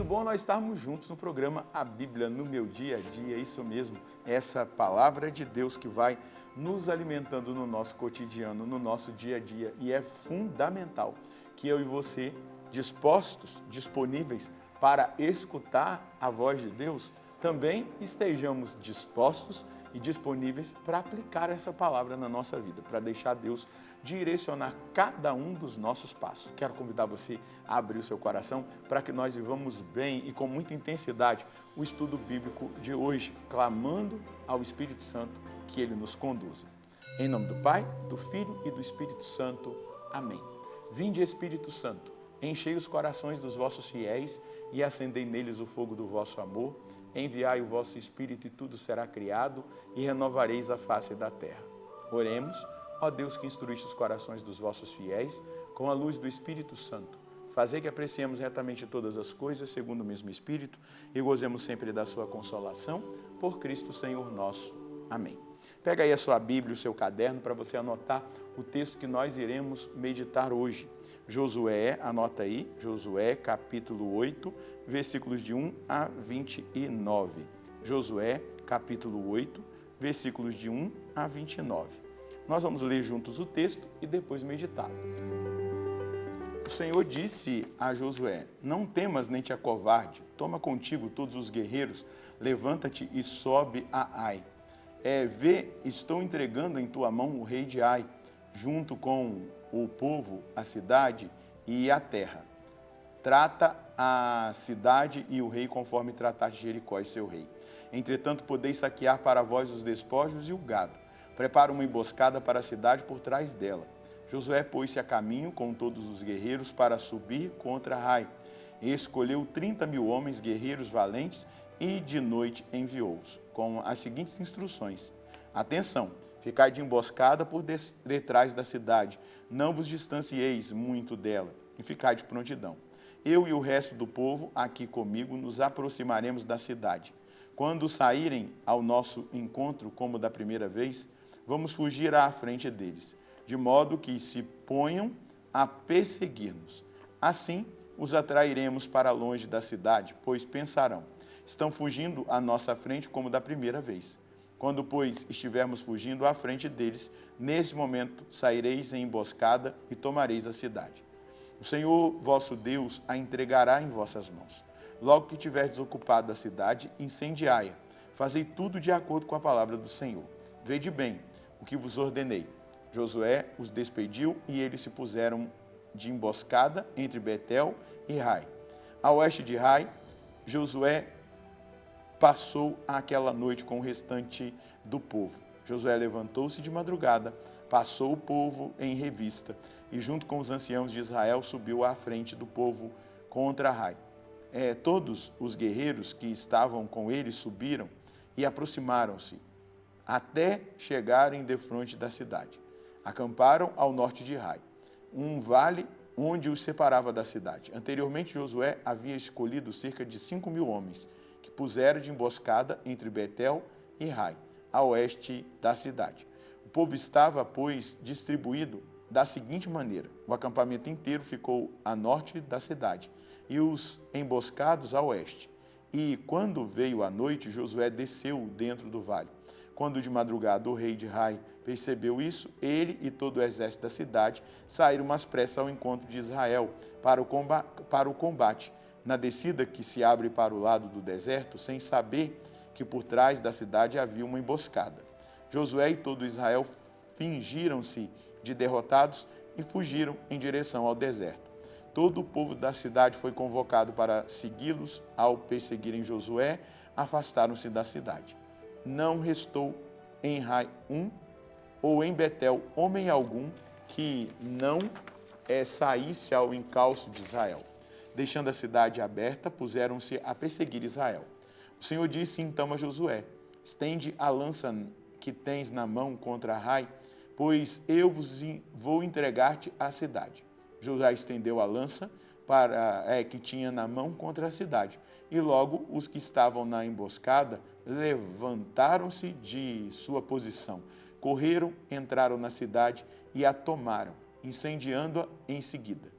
muito bom nós estarmos juntos no programa A Bíblia no Meu Dia a Dia, isso mesmo, essa palavra de Deus que vai nos alimentando no nosso cotidiano, no nosso dia a dia, e é fundamental que eu e você, dispostos, disponíveis para escutar a voz de Deus, também estejamos dispostos e disponíveis para aplicar essa palavra na nossa vida, para deixar Deus direcionar cada um dos nossos passos. Quero convidar você a abrir o seu coração para que nós vivamos bem e com muita intensidade o estudo bíblico de hoje, clamando ao Espírito Santo que Ele nos conduza. Em nome do Pai, do Filho e do Espírito Santo. Amém. Vinde, Espírito Santo, enchei os corações dos vossos fiéis e acendei neles o fogo do vosso amor. Enviai o vosso Espírito e tudo será criado e renovareis a face da terra. Oremos. Ó Deus, que instruíste os corações dos vossos fiéis, com a luz do Espírito Santo, fazei que apreciemos retamente todas as coisas, segundo o mesmo Espírito, e gozemos sempre da sua consolação, por Cristo Senhor nosso. Amém. Pega aí a sua Bíblia, o seu caderno, para você anotar o texto que nós iremos meditar hoje. Josué, anota aí, Josué capítulo 8, versículos de 1 a 29. Josué capítulo 8, versículos de 1 a 29. Nós vamos ler juntos o texto e depois meditá-lo. O Senhor disse a Josué: não temas nem te acovarde, toma contigo todos os guerreiros, levanta-te e sobe a Ai. Vê, estou entregando em tua mão o rei de Ai, junto com o povo, a cidade e a terra. Trata a cidade e o rei conforme trataste Jericó e seu rei. Entretanto, podeis saquear para vós os despojos e o gado. Prepara uma emboscada para a cidade por trás dela. Josué pôs-se a caminho com todos os guerreiros para subir contra Ai. E escolheu 30.000 homens guerreiros valentes e de noite enviou-os, com as seguintes instruções. Atenção, ficai de emboscada por detrás da cidade, não vos distancieis muito dela, e ficai de prontidão. Eu e o resto do povo aqui comigo nos aproximaremos da cidade. Quando saírem ao nosso encontro, como da primeira vez, vamos fugir à frente deles, de modo que se ponham a perseguir-nos. Assim, os atrairemos para longe da cidade, pois pensarão, estão fugindo à nossa frente como da primeira vez. Quando, pois, estivermos fugindo à frente deles, nesse momento saireis em emboscada e tomareis a cidade. O Senhor, vosso Deus, a entregará em vossas mãos. Logo que tiverdes ocupado a cidade, incendiai-a. Fazei tudo de acordo com a palavra do Senhor. Vede bem o que vos ordenei. Josué os despediu e eles se puseram de emboscada entre Betel e Ai. A oeste de Ai, Josué passou aquela noite com o restante do povo. Josué levantou-se de madrugada, passou o povo em revista e junto com os anciãos de Israel subiu à frente do povo contra Ai. Todos os guerreiros que estavam com ele subiram e aproximaram-se até chegarem defronte da cidade. Acamparam ao norte de Ai, um vale onde os separava da cidade. Anteriormente, Josué havia escolhido cerca de 5.000 homens, que puseram de emboscada entre Betel e Ai, a oeste da cidade. O povo estava, pois, distribuído da seguinte maneira: o acampamento inteiro ficou a norte da cidade e os emboscados a oeste. E quando veio a noite, Josué desceu dentro do vale. Quando de madrugada o rei de Ai percebeu isso, ele e todo o exército da cidade saíram às pressas ao encontro de Israel para o combate, na descida que se abre para o lado do deserto, sem saber que por trás da cidade havia uma emboscada. Josué e todo Israel fingiram-se de derrotados e fugiram em direção ao deserto. Todo o povo da cidade foi convocado para segui-los. Ao perseguirem Josué, afastaram-se da cidade. Não restou em Ai ou em Betel homem algum que não saísse ao encalço de Israel. Deixando a cidade aberta, puseram-se a perseguir Israel. O Senhor disse então a Josué: estende a lança que tens na mão contra Ai, pois eu vou entregar-te à cidade. Josué estendeu a lança que tinha na mão contra a cidade. E logo os que estavam na emboscada levantaram-se de sua posição, correram, entraram na cidade e a tomaram, incendiando-a em seguida.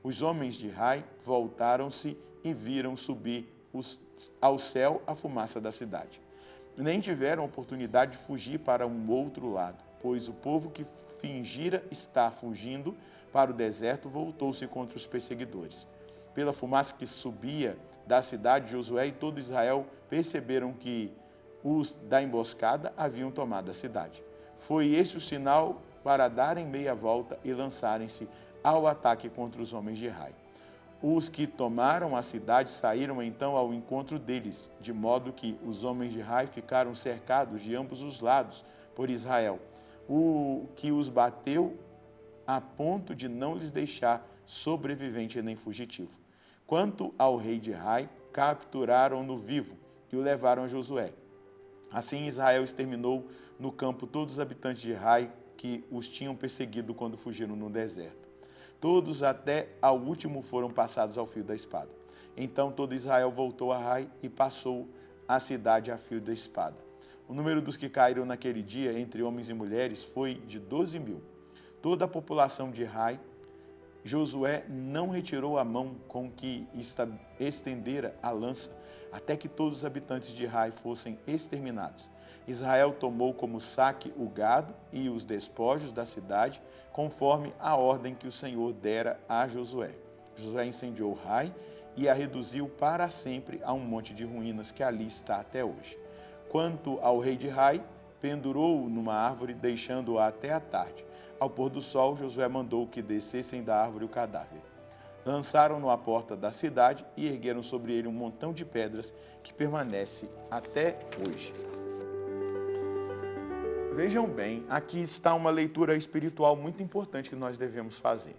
Os homens de Ai voltaram-se e viram subir ao céu a fumaça da cidade. Nem tiveram oportunidade de fugir para um outro lado, pois o povo que fingira estar fugindo para o deserto voltou-se contra os perseguidores. Pela fumaça que subia da cidade, Josué e todo Israel perceberam que os da emboscada haviam tomado a cidade. Foi esse o sinal para darem meia volta e lançarem-se ao ataque contra os homens de Ai. Os que tomaram a cidade saíram então ao encontro deles, de modo que os homens de Ai ficaram cercados de ambos os lados por Israel, o que os bateu a ponto de não lhes deixar sobrevivente nem fugitivo. Quanto ao rei de Ai, capturaram-no vivo e o levaram a Josué. Assim Israel exterminou no campo todos os habitantes de Ai que os tinham perseguido quando fugiram no deserto. Todos até ao último foram passados ao fio da espada. Então todo Israel voltou a Ai e passou a cidade a fio da espada. O número dos que caíram naquele dia, entre homens e mulheres, foi de 12.000. Toda a população de Ai, Josué não retirou a mão com que estendera a lança, até que todos os habitantes de Ai fossem exterminados. Israel tomou como saque o gado e os despojos da cidade, conforme a ordem que o Senhor dera a Josué. Josué incendiou Ai e a reduziu para sempre a um monte de ruínas que ali está até hoje. Quanto ao rei de Ai, pendurou-o numa árvore, deixando-o até a tarde. Ao pôr do sol, Josué mandou que descessem da árvore o cadáver. Lançaram-no à porta da cidade e ergueram sobre ele um montão de pedras que permanece até hoje. Vejam bem, aqui está uma leitura espiritual muito importante que nós devemos fazer.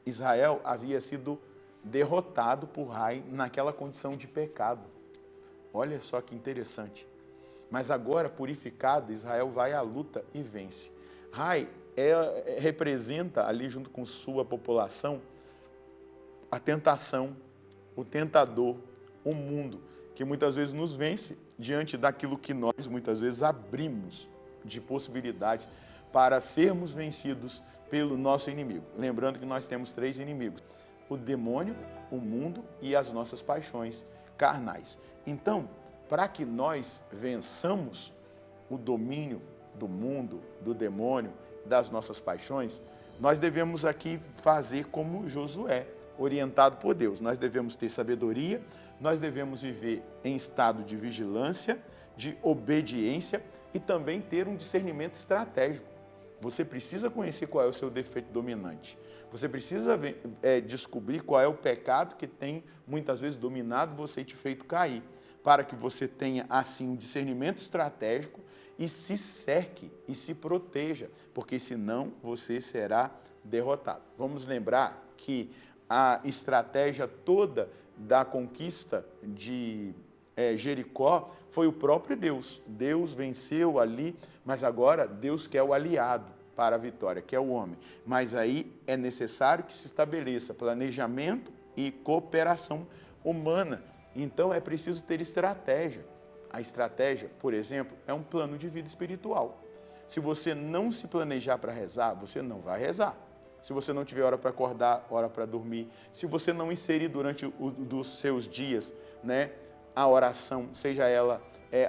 Israel havia sido derrotado por Ai naquela condição de pecado. Olha só que interessante. Mas agora, purificado, Israel vai à luta e vence. Ai representa ali, junto com sua população, a tentação, o tentador, o mundo, que muitas vezes nos vence diante daquilo que nós muitas vezes abrimos de possibilidades para sermos vencidos pelo nosso inimigo. Lembrando que nós temos 3 inimigos: o demônio, o mundo e as nossas paixões carnais. Então, para que nós vençamos o domínio do mundo, do demônio, das nossas paixões, nós devemos aqui fazer como Josué, orientado por Deus. Nós devemos ter sabedoria, nós devemos viver em estado de vigilância, de obediência e também ter um discernimento estratégico. Você precisa conhecer qual é o seu defeito dominante. Você precisa descobrir qual é o pecado que tem muitas vezes dominado você e te feito cair, para que você tenha assim um discernimento estratégico e se cerque e se proteja, porque senão você será derrotado. Vamos lembrar que a estratégia toda da conquista de Jericó foi o próprio Deus. Deus venceu ali, mas agora Deus quer o aliado para a vitória, que é o homem. Mas aí é necessário que se estabeleça planejamento e cooperação humana. Então é preciso ter estratégia. A estratégia, por exemplo, é um plano de vida espiritual. Se você não se planejar para rezar, você não vai rezar. Se você não tiver hora para acordar, hora para dormir, se você não inserir durante dos seus dias, né, a oração, seja ela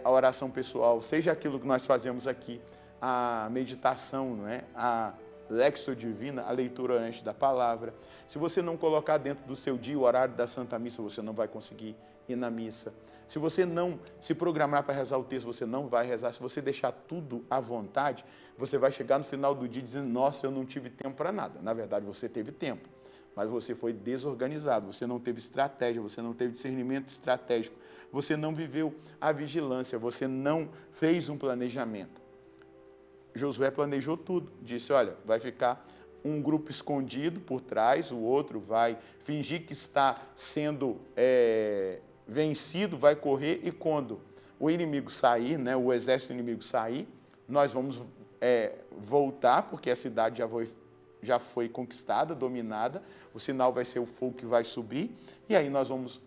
a oração pessoal, seja aquilo que nós fazemos aqui, a meditação, não é? A Lexio Divina, a leitura antes da palavra. Se você não colocar dentro do seu dia o horário da Santa Missa, você não vai conseguir ir na missa. Se você não se programar para rezar o texto, você não vai rezar. Se você deixar tudo à vontade, você vai chegar no final do dia dizendo: nossa, eu não tive tempo para nada. Na verdade, você teve tempo, mas você foi desorganizado, você não teve estratégia, você não teve discernimento estratégico, você não viveu a vigilância, você não fez um planejamento. Josué planejou tudo, disse: olha, vai ficar um grupo escondido por trás, o outro vai fingir que está sendo vencido, vai correr, e quando o inimigo sair, né, o exército inimigo sair, nós vamos voltar, porque a cidade já foi conquistada, dominada, o sinal vai ser o fogo que vai subir, e aí nós vamos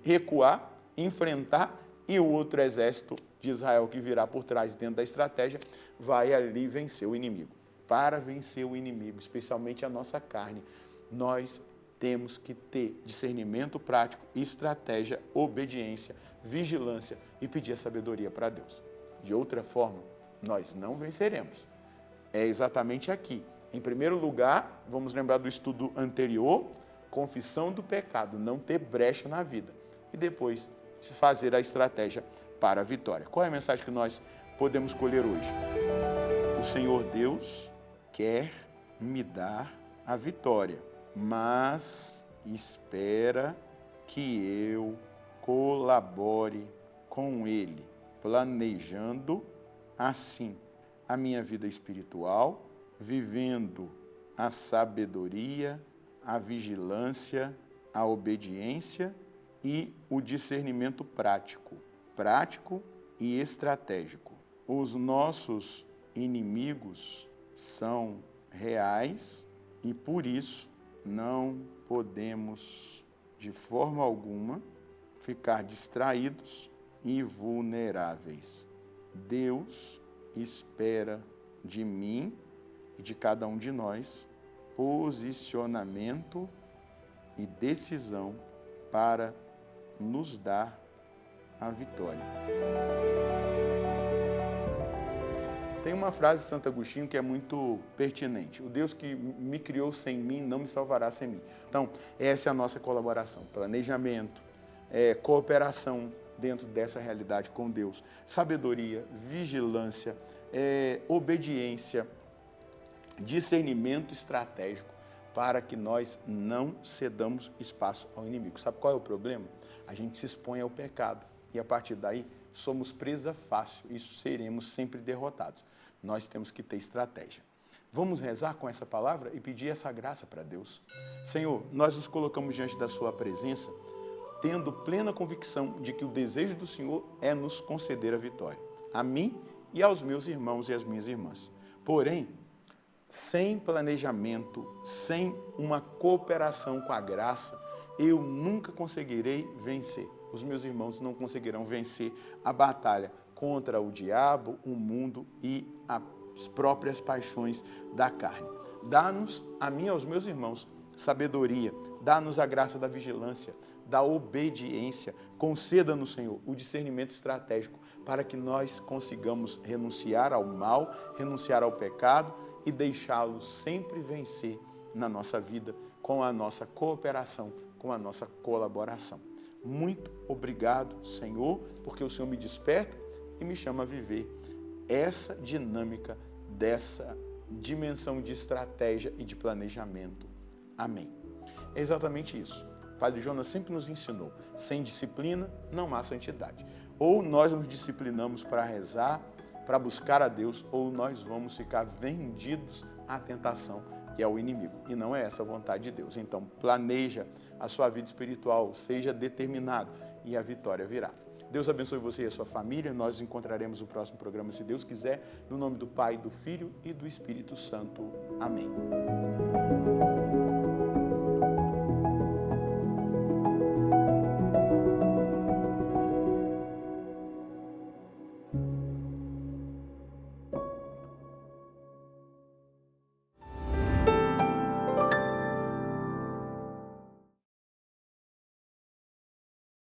recuar, enfrentar, e o outro exército de Israel que virá por trás, dentro da estratégia, vai ali vencer o inimigo. Para vencer o inimigo, especialmente a nossa carne, nós temos que ter discernimento prático, estratégia, obediência, vigilância e pedir a sabedoria para Deus. De outra forma, nós não venceremos. É exatamente aqui. Em primeiro lugar, vamos lembrar do estudo anterior, confissão do pecado, não ter brecha na vida. E depois, fazer a estratégia para a vitória. Qual é a mensagem que nós podemos colher hoje? O Senhor Deus quer me dar a vitória, mas espera que eu colabore com Ele, planejando assim a minha vida espiritual, vivendo a sabedoria, a vigilância, a obediência e o discernimento prático e estratégico. Os nossos inimigos são reais e por isso não podemos de forma alguma ficar distraídos e vulneráveis. Deus espera de mim e de cada um de nós posicionamento e decisão para nos dar a vitória. Tem uma frase de Santo Agostinho que é muito pertinente. O Deus que me criou sem mim não me salvará sem mim. Então, essa é a nossa colaboração. Planejamento, cooperação dentro dessa realidade com Deus. Sabedoria, vigilância, obediência, discernimento estratégico para que nós não cedamos espaço ao inimigo. Sabe qual é o problema? A gente se expõe ao pecado e a partir daí somos presa fácil e seremos sempre derrotados. Nós temos que ter estratégia. Vamos rezar com essa palavra e pedir essa graça para Deus. Senhor, nós nos colocamos diante da sua presença, tendo plena convicção de que o desejo do Senhor é nos conceder a vitória, a mim e aos meus irmãos e às minhas irmãs. Porém, sem planejamento, sem uma cooperação com a graça, eu nunca conseguirei vencer. Os meus irmãos não conseguirão vencer a batalha contra o diabo, o mundo e as próprias paixões da carne. Dá-nos, a mim e aos meus irmãos, sabedoria, dá-nos a graça da vigilância, da obediência, conceda-nos, Senhor, o discernimento estratégico para que nós consigamos renunciar ao mal, renunciar ao pecado e deixá-lo sempre vencer na nossa vida com a nossa cooperação, com a nossa colaboração. Muito obrigado, Senhor, porque o Senhor me desperta e me chama a viver essa dinâmica dessa dimensão de estratégia e de planejamento. Amém. É exatamente isso. O Padre Jonas sempre nos ensinou, sem disciplina não há santidade. Ou nós nos disciplinamos para rezar, para buscar a Deus, ou nós vamos ficar vendidos à tentação e ao inimigo. E não é essa a vontade de Deus. Então, planeja a sua vida espiritual, seja determinado e a vitória virá. Deus abençoe você e a sua família. Nós nos encontraremos no próximo programa, se Deus quiser, no nome do Pai, do Filho e do Espírito Santo. Amém.